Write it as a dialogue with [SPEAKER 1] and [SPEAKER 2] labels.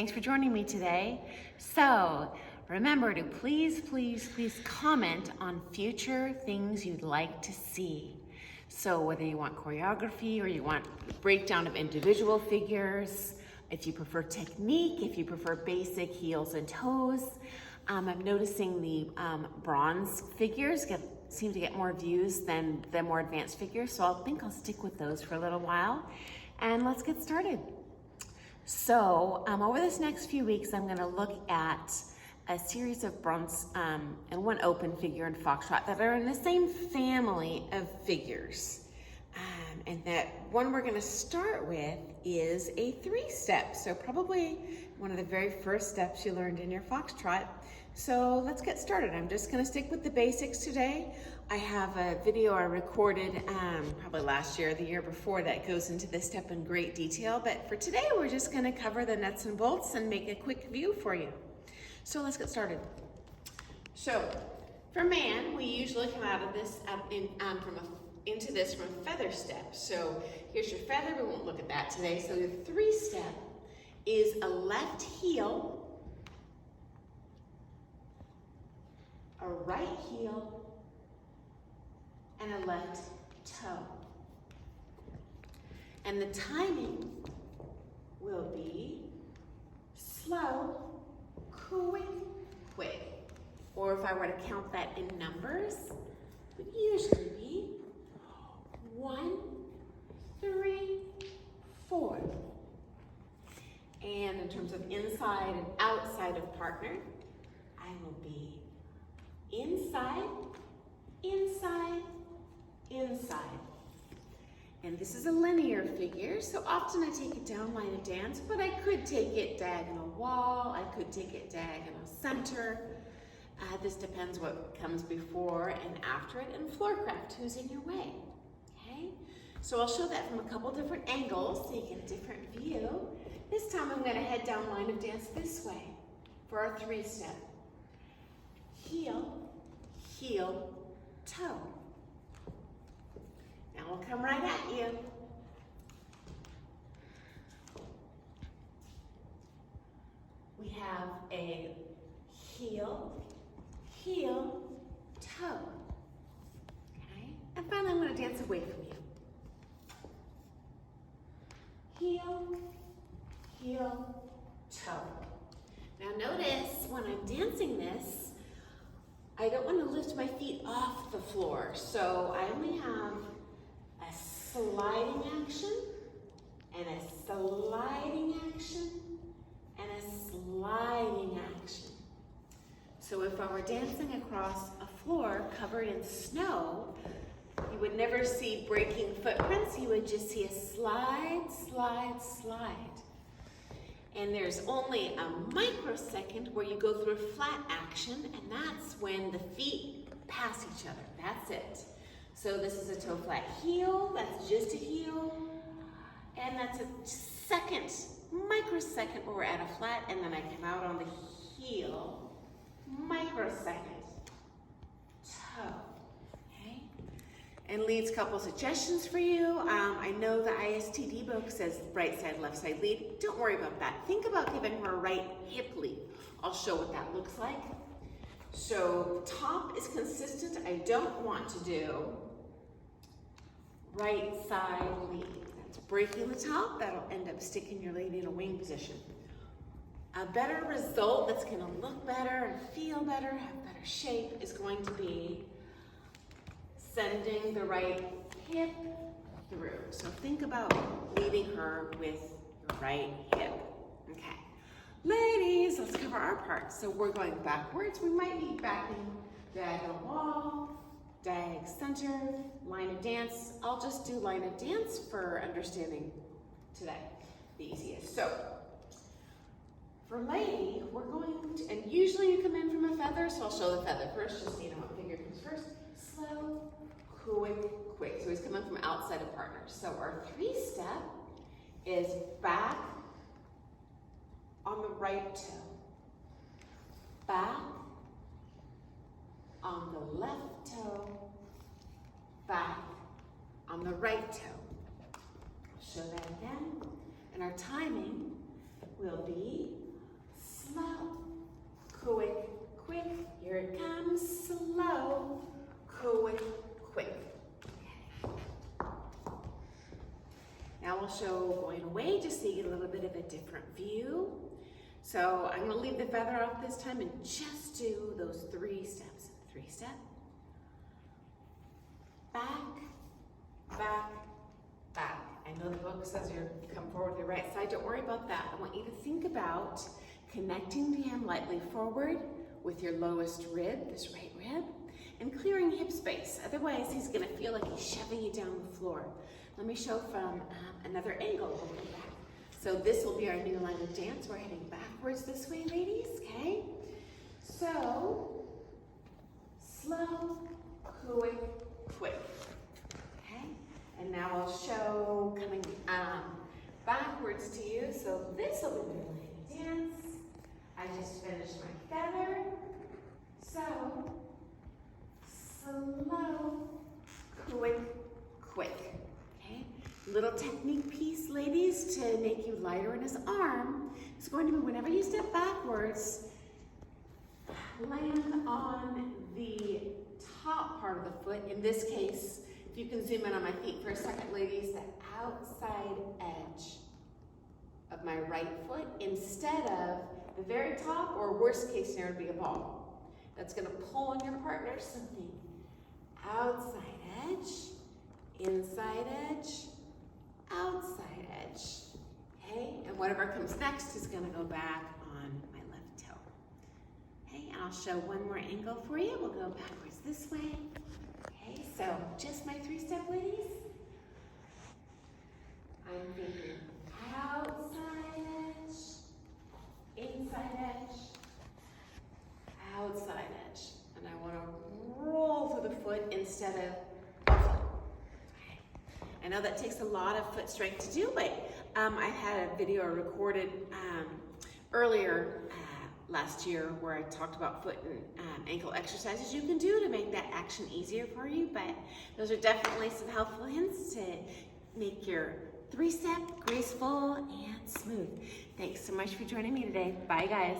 [SPEAKER 1] Thanks for joining me today. So remember to please comment on future things you'd like to see. So whether you want choreography or you want breakdown of individual figures, if you prefer technique, if you prefer basic heels and toes. I'm noticing the bronze figures seem to get more views than the more advanced figures, so I'll stick with those for a little while. And let's get started. So over this next few weeks, I'm gonna look at a series of bronze and one open figure in Foxtrot that are in the same family of figures. And that one we're gonna start with is a 3-step. So probably one of the very first steps you learned in your Foxtrot. So let's get started. I'm just gonna stick with the basics today. I have a video I recorded probably last year or the year before that goes into this step in great detail. But for today, we're just gonna cover the nuts and bolts and make a quick view for you. So let's get started. So for man, we usually come out of this into this from a feather step. So here's your feather, we won't look at that today. So the 3-step is a left heel, a right heel, and a left toe. And the timing will be slow, quick, quick. Or if I were to count that in numbers, it would usually be 1, 3, 4. And in terms of inside and outside of partner, I will be inside, inside, inside. And this is a linear figure, so often I take it down line of dance, but I could take it diagonal wall, I could take it diagonal center. This depends what comes before and after it, and floorcraft, who's in your way. So I'll show that from a couple different angles so you get a different view. This time I'm going to head down line of dance this way for our 3-step. Heel, heel, toe. Now we'll come right at you. We have a heel, heel, toe. Okay? And finally I'm going to dance away from you. Heel, heel, toe. Now notice when I'm dancing this, I don't want to lift my feet off the floor. So I only have a sliding action, and a sliding action, and a sliding action. So if I were dancing across a floor covered in snow, you would never see breaking footprints. You would just see a slide, slide, slide. And there's only a microsecond where you go through a flat action, and that's when the feet pass each other. That's it. So this is a toe flat heel, that's just a heel, and that's a second, microsecond where we're at a flat, and then I come out on the heel, microsecond, toe. And lead's couple suggestions for you. I know the ISTD book says right side, left side lead. Don't worry about that. Think about giving her a right hip lead. I'll show what that looks like. So top is consistent. I don't want to do right side lead. That's breaking the top. That'll end up sticking your lady in a wing position. A better result that's gonna look better and feel better, have better shape is going to be sending the right hip through. So think about leading her with your right hip. Okay. Ladies, let's cover our part. So we're going backwards. We might be backing diagonal wall, diag center, line of dance. I'll just do line of dance for understanding today, the easiest. So for lady, we're going to, and usually you come in from a feather, so I'll show the feather first, just so you know what figure comes first. Slow, quick, quick. So he's coming from outside of partner. So our 3-step is back on the right toe, back on the left toe, back on the right toe. Show that again. And our timing will be slow, quick, quick. Here it comes, slow, quick, quick. Now we'll show going away just so you get a little bit of a different view. So I'm going to leave the feather off this time and just do those 3 steps. 3 step, back, back, back. I know the book says you come forward with your right side. Don't worry about that. I want you to think about connecting the hand lightly forward with your lowest rib, this right rib, and clearing hip space. Otherwise, he's going to feel like he's shoving you down the floor. Let me show from another angle. We'll come back. So this will be our new line of dance. We're heading backwards this way, ladies, okay? So, slow, quick, quick, okay? And now I'll show coming backwards to you. So this will be the line of dance. I just finished my feather. So, slow, quick, quick, okay? Little technique piece, ladies, to make you lighter in his arm. It's going to be whenever you step backwards, land on the top part of the foot. In this case, if you can zoom in on my feet for a second, ladies, the outside edge of my right foot instead of the very top, or worst case scenario would be a ball. That's going to pull on your partner. So think outside edge, inside edge, outside edge. Okay, and whatever comes next is going to go back on my left toe. Okay, and I'll show one more angle for you. We'll go backwards this way. Okay, so just my 3-step, ladies. I'm thinking outside edge, inside edge, outside edge. And I want to roll through the foot instead of foot. Okay. I know that takes a lot of foot strength to do, but I had a video I recorded earlier last year where I talked about foot and ankle exercises you can do to make that action easier for you, but those are definitely some helpful hints to make your 3-step graceful and smooth. Thanks so much for joining me today. Bye, guys.